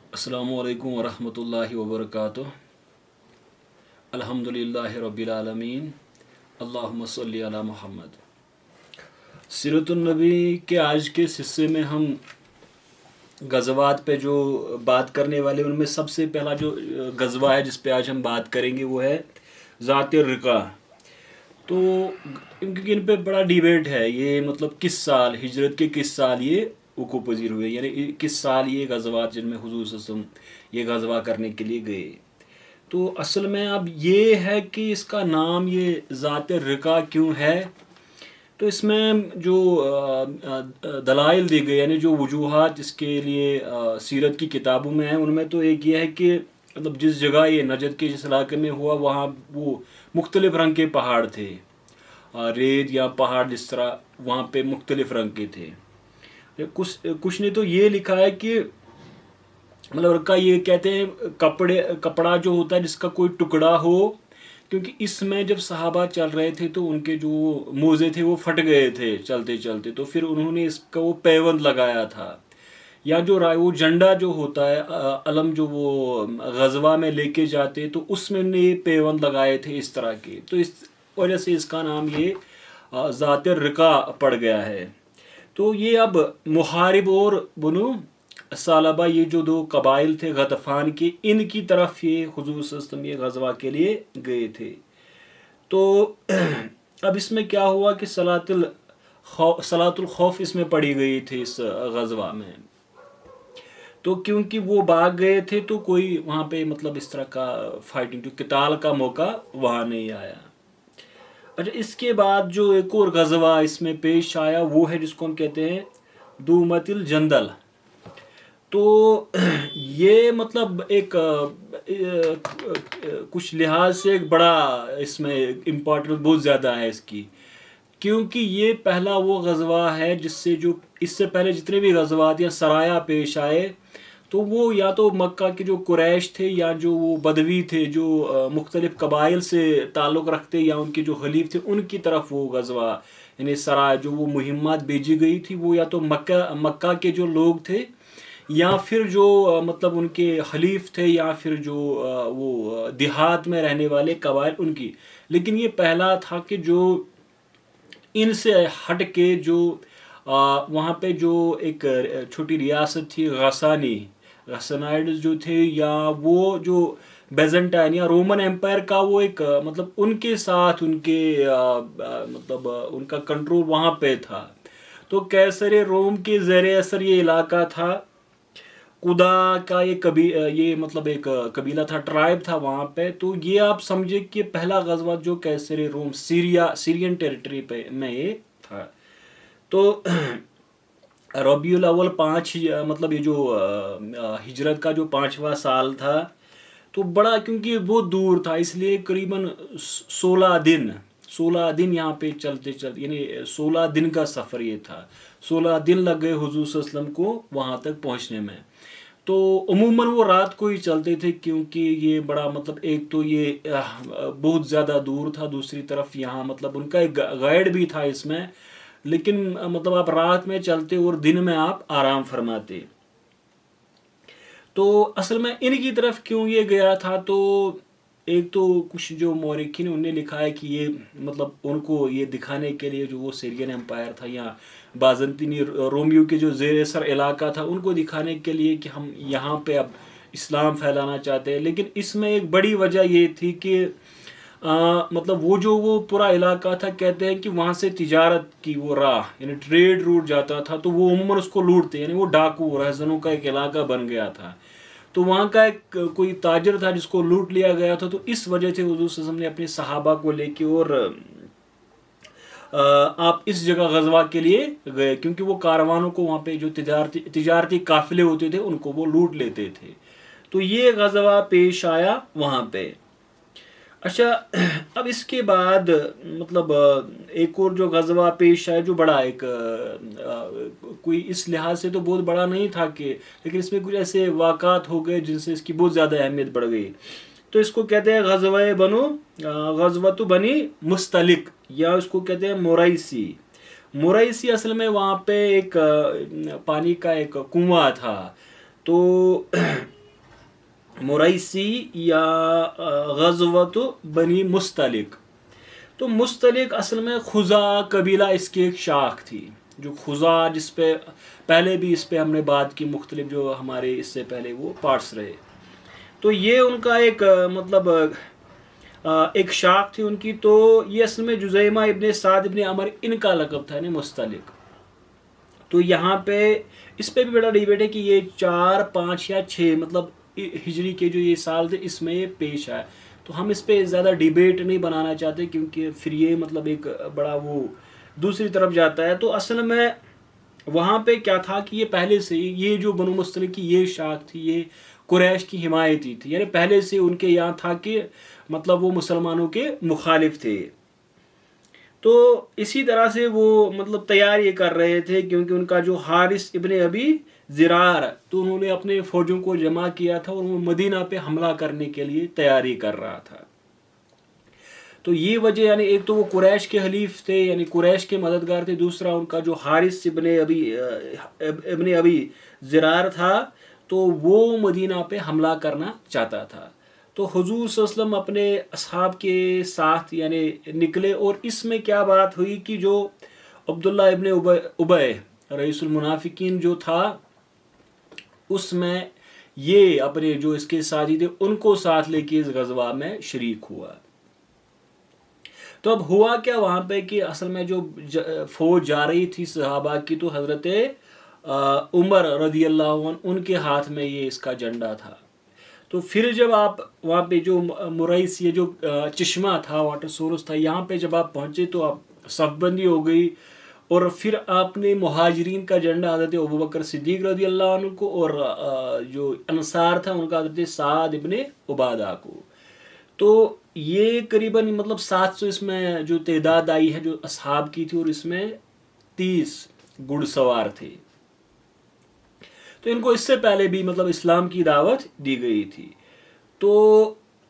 अस्सलामु अलैकुम वरहमतुल्लाहि वबरकातुह। अल्हम्दुलिल्लाहि रब्बिल आलमीन। अल्लाहुम्मा सल्ली अला मुहम्मद। सीरतुन नबी के आज के इस हिस्से में हम गज़वात पे जो बात करने वाले उनमें सबसे पहला जो गज़वा है जिस पे आज हम बात करेंगे वो है ज़ात रिका। तो क्योंकि इन पे बड़ा डिबेट है, ये मतलब किस साल हिजरत के किस साल ये वक़ूअ पज़ीर हुए, यानी किस साल ये गज़वात जिनमें हुज़ूर सल्लल्लाहु अलैहि वसल्लम ये गज़वा करने के लिए गए। तो असल में अब ये है कि इसका नाम ये ज़ात रिका क्यों है। तो इसमें जो दलाइल दी गई यानी जो वजूहात इसके लिए सीरत की किताबों में है, उनमें तो एक ये है कि मतलब जिस जगह ये नजद के जिस इलाके में हुआ वहाँ वो मुख्तलिफ रंग के पहाड़ थे, रेत या पहाड़ जिस तरह वहाँ पे मुख्तलिफ रंग के थे। कुछ ने तो ये लिखा है कि मतलब रक्का ये कहते हैं कपड़ा जो होता है जिसका कोई टुकड़ा हो, क्योंकि इसमें जब सहाबा चल रहे थे तो उनके जो मोज़े थे वो फट गए थे चलते चलते, तो फिर उन्होंने इसका वो पैबंद लगाया था। या जो वो झंडा जो होता है अलम जो वो गजवा में लेके जाते तो उसमें ने ये पैबंद लगाए थे इस तरह के, तो इस वजह से इसका नाम ये ज़ात रिका पड़ गया है। तो ये अब मुहारिब और बनु सालबा ये जो दो कबाइल थे गतफ़ान के, इनकी तरफ ये हुजूर सल्लल्लाहु अलैहि वसल्लम ये गज़वा के लिए गए थे। तो अब इसमें क्या हुआ कि सलातुल खौफ इसमें पड़ी गई थी इस गज़वा में। तो क्योंकि वो भाग गए थे तो कोई वहाँ पे मतलब इस तरह का फाइटिंग जो किताल का मौका वहाँ नहीं आया। अच्छा, इसके बाद जो एक और गज़वा इसमें पेश आया वो है जिसको हम कहते हैं दूमतिल जंदल। तो ये मतलब एक कुछ लिहाज से एक बड़ा इसमें इम्पोर्टेंस बहुत ज़्यादा है इसकी, क्योंकि ये पहला वो गज़वा है जिससे जो इससे पहले जितने भी गज़वात या सराया पेश आए तो वो या तो मक्का के जो कुरैश थे या जो वो बदवी थे जो मुख्तलिफ कबाइल से ताल्लुक़ रखते या उनके जो खलीफ थे उनकी तरफ वो गज़वा यानी सराय जो वो मुहिम्मत भेजी गई थी वो या तो मक्का के जो लोग थे या फिर जो मतलब उनके खलीफ थे या फिर जो वो देहात में रहने वाले कबाइल उनकी। लेकिन ये पहला था कि जो इनसे हट के जो वहाँ पे जो एक छोटी रियासत थी गसानाइड्स जो थे या वो जो बेजेंटाइन या रोमन एम्पायर का वो एक मतलब उनके साथ उनके मतलब उनका कंट्रोल वहाँ पे था। तो कैसर रोम के ज़ेर असर ये इलाका था। कुदा का ये मतलब एक कबीला था, ट्राइब था वहाँ पे। तो ये आप समझे कि पहला गज़वा जो कैसर रोम सीरियन टेरिटरी पे में ये था। तो रबीउल अव्वल 5 मतलब ये जो हिजरत का जो 5वां साल था, तो बड़ा क्योंकि बहुत दूर था इसलिए करीबन 16 दिन यहाँ पे चलते चलते यानी 16 दिन का सफ़र ये था। 16 दिन लग गए हुजूर सल्लल्लाहु अलैहि वसल्लम को वहाँ तक पहुँचने में। तो उमूमन वो रात को ही चलते थे क्योंकि ये बड़ा मतलब एक तो ये बहुत ज़्यादा दूर था, दूसरी तरफ यहाँ मतलब उनका एक गाइड भी था इसमें, लेकिन मतलब आप रात में चलते और दिन में आप आराम फरमाते। तो असल में इनकी तरफ क्यों ये गया था, तो एक तो कुछ जो मौरिखीन उनने लिखा है कि ये मतलब उनको ये दिखाने के लिए जो वो सीरियन एम्पायर था या बाज़ंतीनी रोमियो के जो ज़ेर असर इलाका था उनको दिखाने के लिए कि हम यहाँ पे अब इस्लाम फैलाना चाहते हैं। लेकिन इसमें एक बड़ी वजह ये थी कि मतलब वो जो वो पूरा इलाका था, कहते हैं कि वहाँ से तिजारत की वो राह यानी ट्रेड रूट जाता था, तो वो उमूमन उसको लूटते यानी वो डाकू रहज़नों का एक इलाका बन गया था। तो वहाँ का एक कोई ताजर था जिसको लूट लिया गया था। तो इस वजह से हुज़ूर सल्लल्लाहु अलैहि वसल्लम ने अपने सहाबा को लेके और आप इस जगह गज़वा के लिए गए, क्योंकि वो कारवानों को वहाँ पे जो तिजारती काफ़िले होते थे उनको वो लूट लेते थे। तो ये गज़वा पेश आया वहाँ पे। अच्छा, अब इसके बाद मतलब एक और जो गज़वा पेश आया जो बड़ा एक कोई इस लिहाज से तो बहुत बड़ा नहीं था कि, लेकिन इसमें कुछ ऐसे वाक़ात हो गए जिनसे इसकी बहुत ज़्यादा अहमियत बढ़ गई। तो इसको कहते हैं ग़ज़वतु बनी मुस्तलिक या उसको कहते हैं मोरैसी। असल में वहाँ पे एक पानी का एक कुआं था। तो मुरैसी या ग़ज़वत बनी मुस्तलिक। तो मुस्तलिक असल में खुज़ा कबीला इसकी एक शाख थी। जो खुज़ा, जिस पे पहले भी इस पे हमने बात की, मुख्तलिफ जो हमारे इससे पहले वो पार्ट्स रहे, तो ये उनका एक एक शाख थी उनकी। तो ये असल में जुज़ैमा इब्ने साद इब्ने अमर इनका लक़ब था, यानी मुस्तलिक। तो यहाँ पे इस पे भी बड़ा डिबेट है कि ये 4, 5 या 6 मतलब हिजरी के जो ये साल थे इसमें ये पेश आया। तो हम इस पे ज़्यादा डिबेट नहीं बनाना चाहते, क्योंकि फिर ये मतलब एक बड़ा वो दूसरी तरफ जाता है। तो असल में वहाँ पे क्या था कि ये पहले से ये जो बनु मुस्तलिक की ये शाख थी, ये कुरैश की हिमायती थी, यानी पहले से उनके यहाँ था कि मतलब वो मुसलमानों के मुखालिफ थे। तो इसी तरह से वो मतलब तैयारी कर रहे थे, क्योंकि उनका जो हारिस इब्ने अबी ज़िरार, तो उन्होंने अपने फ़ौजों को जमा किया था और वो मदीना पे हमला करने के लिए तैयारी कर रहा था। तो ये वजह, यानी एक तो वो कुरैश के हलीफ थे, यानी कुरैश के मददगार थे, दूसरा उनका जो हारिस इब्ने अबी ज़िरार था, तो वो मदीना पे हमला करना चाहता था। तो हुजूर सल्लल्लाहु अलैहि वसल्लम अपने असहाब के साथ यानी निकले। और इसमें क्या बात हुई कि जो अब्दुल्ला इब्ने उबय रईसुल मुनाफिकीन जो था, उसमें ये अपने जो इसके साथी थे उनको साथ लेके इस गज़वा में शरीक हुआ। तो अब हुआ क्या वहाँ पे कि असल में जो फौज जा रही थी सहाबा की, तो हज़रत उमर रदियल्लाहु अन्हु उनके हाथ में ये इसका झंडा था। तो फिर जब आप वहाँ पे जो मुरैस, ये जो चश्मा था, वाटर सोर्स था, यहाँ पे जब आप पहुँचे तो आप सफ़बंदी हो गई। और फिर आपने मुहाजिरीन का झंडा हज़रत अबू बकर सिद्दीक़ रदियल्लाहु अन्हु को, और जो अंसार था उनका हज़रत साद इब्ने उबादा को। तो ये करीबन मतलब 700 इसमें जो तादाद आई है जो असहाब की थी, और इसमें 30 घुड़सवार थे। तो इनको इससे पहले भी मतलब इस्लाम की दावत दी गई थी। तो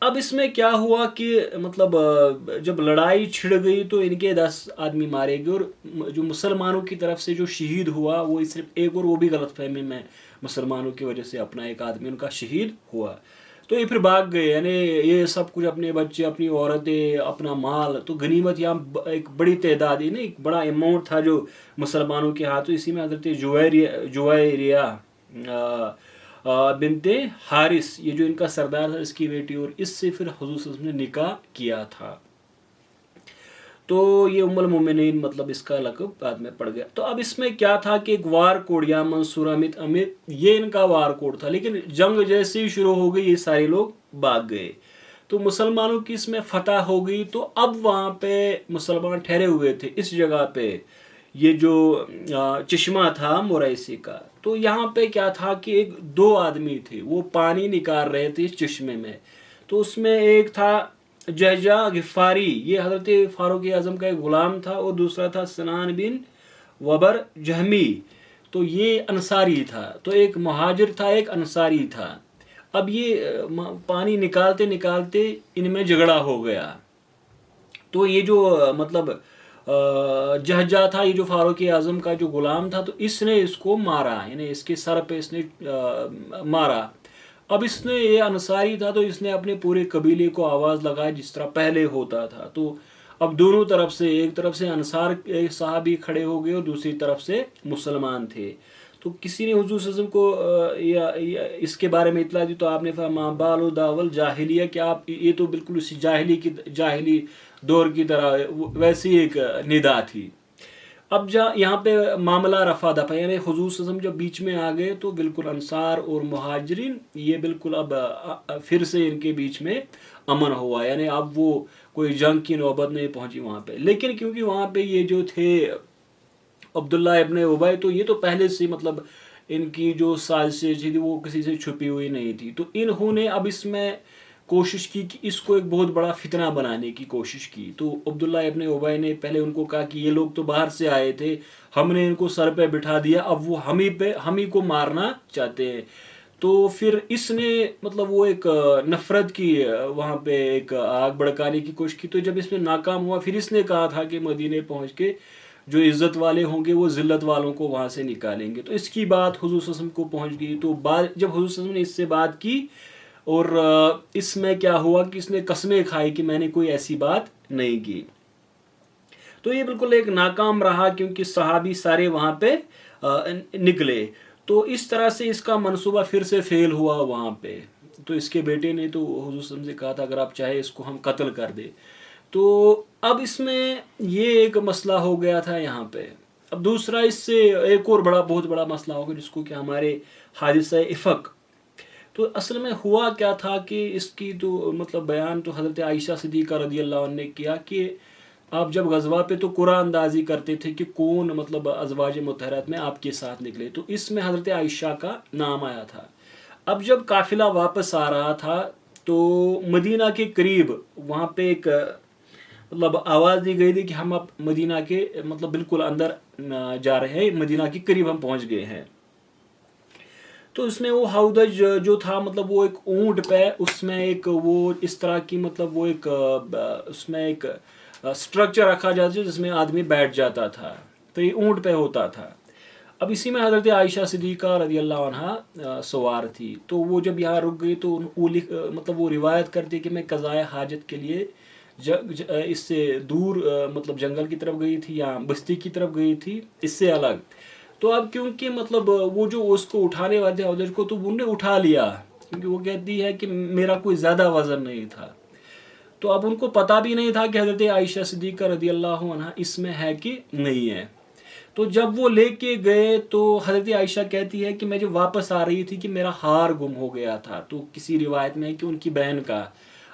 अब इसमें क्या हुआ कि मतलब जब लड़ाई छिड़ गई तो इनके 10 आदमी मारे गए, और जो मुसलमानों की तरफ से जो शहीद हुआ वो सिर्फ एक, और वो भी गलतफहमी में मुसलमानों की वजह से अपना एक आदमी उनका शहीद हुआ। तो ये फिर भाग गए, यानी ये सब कुछ, अपने बच्चे, अपनी औरतें, अपना माल, तो गनीमत यहाँ एक बड़ी तादाद ही नहीं, एक बड़ा अमाउंट था जो मुसलमानों के हाथों। इसी में हज़रत जुवैरिया बिनते हारिस, ये जो इनका सरदार था, इसकी बेटी, और इससे फिर हुजूर सल्लल्लाहु अलैहि वसल्लम ने निकाह किया था। तो ये उम्मुल मोमिनीन मतलब इसका लक़ब बाद में पड़ गया। तो अब इसमें क्या था कि एक वार कोड या मंसूर अमित अमित, ये इनका वार कोड था। लेकिन जंग जैसे ही शुरू हो गई ये सारे लोग भाग गए, तो मुसलमानों की इसमें फतह हो गई। तो अब वहाँ पे मुसलमान ठहरे हुए थे इस जगह पे, ये जो चश्मा था मुरैसी का। तो यहाँ पे क्या था कि 2 आदमी थे, वो पानी निकाल रहे थे इस चश्मे में। तो उसमें एक था जहजा गिफ़ारी, ये हज़रत फ़ारूक आज़म का एक ग़ुलाम था, और दूसरा था सनान बिन वबर जहमी, तो ये अंसारी था। तो एक मुहाजिर था, एक अंसारी था। अब ये पानी निकालते निकालते इनमें झगड़ा हो गया। तो ये जो मतलब जहजा था, ये जो फ़ारूक आज़म का जो ग़ुलाम था, तो इसने इसको मारा, यानी इसके सर पे इसने मारा। अब इसने, ये अंसारी था, तो इसने अपने पूरे कबीले को आवाज़ लगाई जिस तरह पहले होता था। तो अब दोनों तरफ से, एक तरफ से अंसार साहबी खड़े हो गए और दूसरी तरफ से मुसलमान थे। तो किसी ने हुजूर सल्लल्लाहु अलैहि वसल्लम को इसके बारे में इतला दी, तो आपने फरमाया बालो दावल जाहिलिया, कि आप ये तो बिल्कुल इसी जाहिली दौर की तरह वैसी एक निदा थी। अब यहाँ पे मामला रफा दफा, यानी हुजूर सल्लल्लाहु अलैहि वसल्लम जब बीच में आ गए तो बिल्कुल अंसार और मुहाजिरीन ये बिल्कुल अब फिर से इनके बीच में अमन हुआ, यानी अब वो कोई जंग की नौबत नहीं पहुंची वहाँ पे। लेकिन क्योंकि वहाँ पे ये जो थे अब्दुल्ला इब्ने उबय, तो ये तो पहले से मतलब इनकी जो साजिशें थी वो किसी से छुपी हुई नहीं थी। तो इन्होंने अब इसमें कोशिश की कि इसको एक बहुत बड़ा फितना बनाने की कोशिश की। तो अब्दुल्ला इब्ने उबय ने पहले उनको कहा कि ये लोग तो बाहर से आए थे, हमने इनको सर पे बिठा दिया, अब वो हम ही को मारना चाहते हैं। तो फिर इसने मतलब वो एक नफ़रत की वहाँ पे एक आग भड़काने की कोशिश की। तो जब इसमें नाकाम हुआ, फिर इसने कहा था कि मदीने पहुँच के जो इज़्ज़त वाले होंगे वो ज़िल्लत वालों को वहाँ से निकालेंगे। तो इसकी बात हुजूर सल्लल्लाहु अलैहि वसल्लम को पहुँच गई। तो जब हुजूर सल्लल्लाहु अलैहि वसल्लम ने इससे बात की, اور اس میں کیا ہوا کہ اس نے قسمیں کھائی کہ میں نے کوئی ایسی بات نہیں کی. تو یہ بالکل ایک ناکام رہا کیونکہ صحابی سارے وہاں پہ نکلے. تو اس طرح سے اس کا منصوبہ پھر سے فیل ہوا وہاں پہ. تو اس کے بیٹے نے تو حضور صلی اللہ علیہ وسلم سے کہا تھا اگر آپ چاہے اس کو ہم قتل کر دیں. تو اب اس میں یہ ایک مسئلہ ہو گیا تھا یہاں پہ. اب دوسرا اس سے ایک اور بہت بڑا مسئلہ ہوگا جس کو کہ ہمارے حادثہ افق. تو اصل میں ہوا کیا تھا کہ اس کی تو مطلب بیان تو حضرت عائشہ صدیقہ رضی اللہ عنہ نے کیا کہ آپ جب غزوہ پہ تو قرآن اندازی کرتے تھے کہ کون مطلب ازواج مطہرات میں آپ کے ساتھ نکلے. تو اس میں حضرت عائشہ کا نام آیا تھا. اب جب قافلہ واپس آ رہا تھا تو مدینہ کے قریب وہاں پہ ایک مطلب آواز دی گئی تھی کہ ہم اب مدینہ کے مطلب بالکل اندر جا رہے ہیں, مدینہ کے قریب ہم پہنچ گئے ہیں. تو اس میں وہ ہودج جو تھا مطلب وہ ایک اونٹ پہ, اس میں ایک وہ اس طرح کی مطلب وہ ایک اس میں ایک اسٹرکچر رکھا جاتا ہے جس میں آدمی بیٹھ جاتا تھا. تو یہ اونٹ پہ ہوتا تھا. اب اسی میں حضرت عائشہ صدیقہ رضی اللہ عنہا سوار تھی. تو وہ جب یہاں رک گئی تو مطلب وہ روایت کرتی کہ میں قضائے حاجت کے لیے اس سے دور مطلب جنگل کی طرف گئی تھی یا بستی کی طرف گئی تھی اس سے الگ. تو اب کیونکہ مطلب وہ جو اس کو اٹھانے والے تھے حضرت کو, تو انہوں نے اٹھا لیا کیونکہ وہ کہتی ہے کہ میرا کوئی زیادہ وزن نہیں تھا. تو اب ان کو پتہ بھی نہیں تھا کہ حضرت عائشہ صدیقہ رضی اللہ عنہا اس میں ہے کہ نہیں ہے. تو جب وہ لے کے گئے تو حضرت عائشہ کہتی ہے کہ میں جب واپس آ رہی تھی کہ میرا ہار گم ہو گیا تھا. تو کسی روایت میں ہے کہ ان کی بہن کا,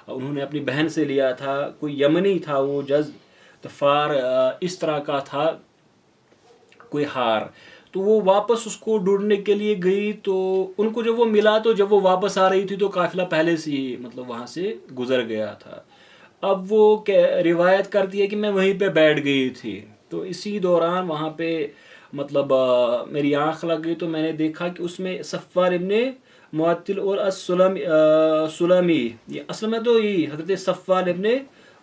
انہوں نے اپنی بہن سے لیا تھا, کوئی یمنی تھا وہ جز تفار اس طرح کا تھا کوئی ہار. تو وہ واپس اس کو ڈھونڈنے کے لیے گئی. تو ان کو جب وہ ملا تو جب وہ واپس آ رہی تھی تو قافلہ پہلے سے ہی مطلب وہاں سے گزر گیا تھا. اب وہ روایت کرتی ہے کہ میں وہیں پہ بیٹھ گئی تھی. تو اسی دوران وہاں پہ مطلب میری آنکھ لگ گئی تو میں نے دیکھا کہ اس میں صفوان ابن معطل اور سلمی, یہ اصل میں تو یہی حضرت صفوان ابن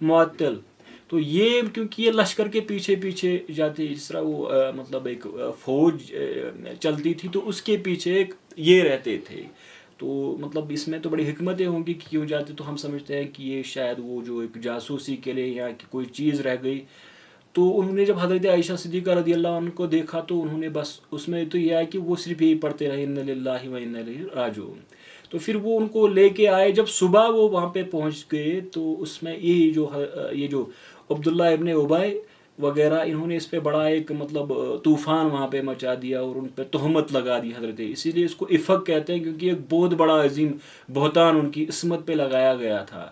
معطل. تو یہ کیونکہ یہ لشکر کے پیچھے پیچھے جاتے, جس طرح وہ مطلب ایک فوج چلتی تھی تو اس کے پیچھے ایک یہ رہتے تھے. تو مطلب اس میں تو بڑی حکمتیں ہوں گی کہ کیوں جاتے. تو ہم سمجھتے ہیں کہ یہ شاید وہ جو ایک جاسوسی کے لیے یا کہ کوئی چیز رہ گئی. تو انہوں نے جب حضرت عائشہ صدیقہ رضی اللہ عنہ کو دیکھا تو انہوں نے بس اس میں تو یہ ہے کہ وہ صرف یہی پڑھتے رہے انا للہ و انا الیہ راجعون. تو پھر وہ ان کو لے کے آئے. جب صبح وہ وہاں پہ پہنچ گئے تو اس میں یہ جو عبداللہ ابن ابی وغیرہ انہوں نے اس پہ بڑا ایک مطلب طوفان وہاں پہ مچا دیا اور ان پہ تہمت لگا دی حضرت. اسی لیے اس کو افق کہتے ہیں کیونکہ ایک بہت بڑا عظیم بہتان ان کی عصمت پہ لگایا گیا تھا.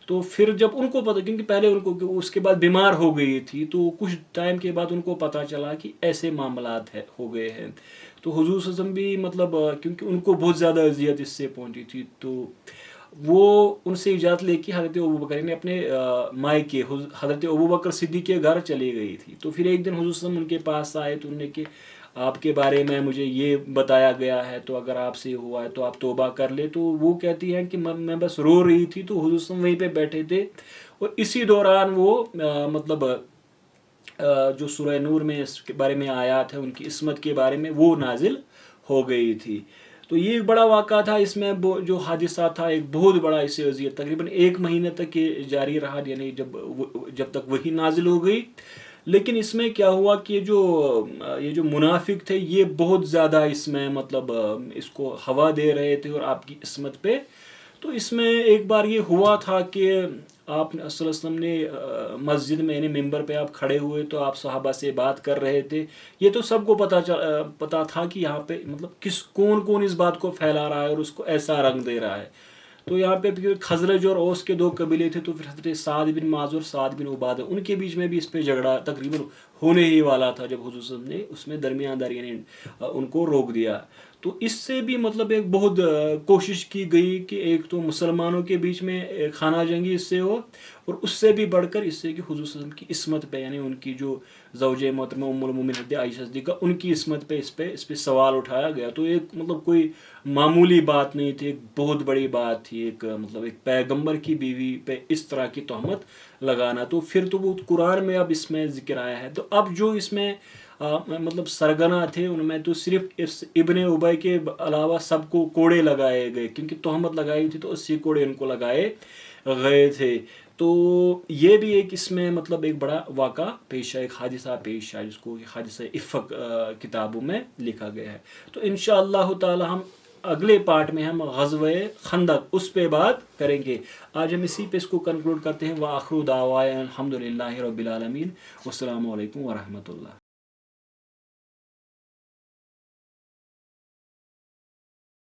تو پھر جب ان کو پتہ, کیونکہ پہلے ان کو اس کے بعد بیمار ہو گئی تھی, تو کچھ ٹائم کے بعد ان کو پتہ چلا کہ ایسے معاملات ہو گئے ہیں. تو حضور صلی اللہ علیہ وسلم بھی مطلب کیونکہ ان کو بہت زیادہ اذیت اس سے پہنچی تھی تو وہ ان سے اجازت لے کے حضرت ابوبکر نے اپنے مائکے حضرت ابوبکر صدیق کے گھر چلے گئی تھی. تو پھر ایک دن حضور صلی اللہ علیہ وسلم ان کے پاس آئے تو انہوں نے کہ آپ کے بارے میں مجھے یہ بتایا گیا ہے تو اگر آپ سے ہوا ہے تو آپ توبہ کر لے. تو وہ کہتی ہیں کہ میں بس رو رہی تھی تو حضور صلی اللہ علیہ وسلم وہیں پہ بیٹھے تھے اور اسی دوران وہ مطلب جو سورہ نور میں اس کے بارے میں آیات ہے ان کی عصمت کے بارے میں وہ نازل ہو گئی تھی. تو یہ ایک بڑا واقعہ تھا. اس میں جو حادثہ تھا ایک بہت بڑا اس سے اذیت تقریباً 1 مہینے تک یہ جاری رہا, یعنی جب تک وہی نازل ہو گئی. لیکن اس میں کیا ہوا کہ یہ جو منافق تھے یہ بہت زیادہ اس میں مطلب اس کو ہوا دے رہے تھے اور آپ کی عصمت پہ. تو اس میں ایک بار یہ ہوا تھا کہ آپ صلی اللہ علیہ وسلم نے مسجد میں یعنی ممبر پہ آپ کھڑے ہوئے تو آپ صحابہ سے بات کر رہے تھے. یہ تو سب کو پتا تھا کہ یہاں پہ مطلب کون اس بات کو پھیلا رہا ہے اور اس کو ایسا رنگ دے رہا ہے. تو یہاں پہ خزرج اور اوس کے 2 قبیلے تھے. تو پھر حضرت سعد بن معاذ اور سعد بن عبادہ ان کے بیچ میں بھی اس پہ جھگڑا تقریباً ہونے ہی والا تھا جب حضور صلی اللہ علیہ وسلم نے اس میں درمیان داری یعنی ان کو روک دیا. تو اس سے بھی مطلب ایک بہت کوشش کی گئی کہ ایک تو مسلمانوں کے بیچ میں خانہ جنگی اس سے ہو اور اس سے بھی بڑھ کر اس سے کہ حضور صلی اللہ علیہ وسلم کی عصمت پہ یعنی ان کی جو زوجہ محترمہ ام المومنین حضرت عائشہ صدیقہ ان کی عصمت پہ اس پہ سوال اٹھایا گیا. تو ایک مطلب کوئی معمولی بات نہیں تھی, ایک بہت بڑی بات تھی. ایک مطلب ایک پیغمبر کی بیوی پہ اس طرح کی تہمت لگانا. تو پھر تو وہ قرآن میں اب اس میں ذکر آیا ہے. تو اب جو اس میں مطلب سرگنا تھے، ان میں تو صرف ابن ابی کے علاوہ سب کو کوڑے لگائے گئے، کیونکہ تہمت لگائی تھی تو 80 کوڑے ان کو لگائے گئے تھے. تو یہ بھی ایک اس میں مطلب ایک بڑا واقعہ پیش آیا، ایک حادثہ پیش آیا جس کو حادثہ افق کتابوں میں لکھا گیا ہے. تو انشاءاللہ تعالی ہم اگلے پارٹ میں ہم غزوہ خندق اس پہ بات کریں گے. آج ہم اسی پہ اس کو کنکلوڈ کرتے ہیں. وآخر دعوانا الحمدللہ رب العالمین. والسلام علیکم ورحمۃ اللہ.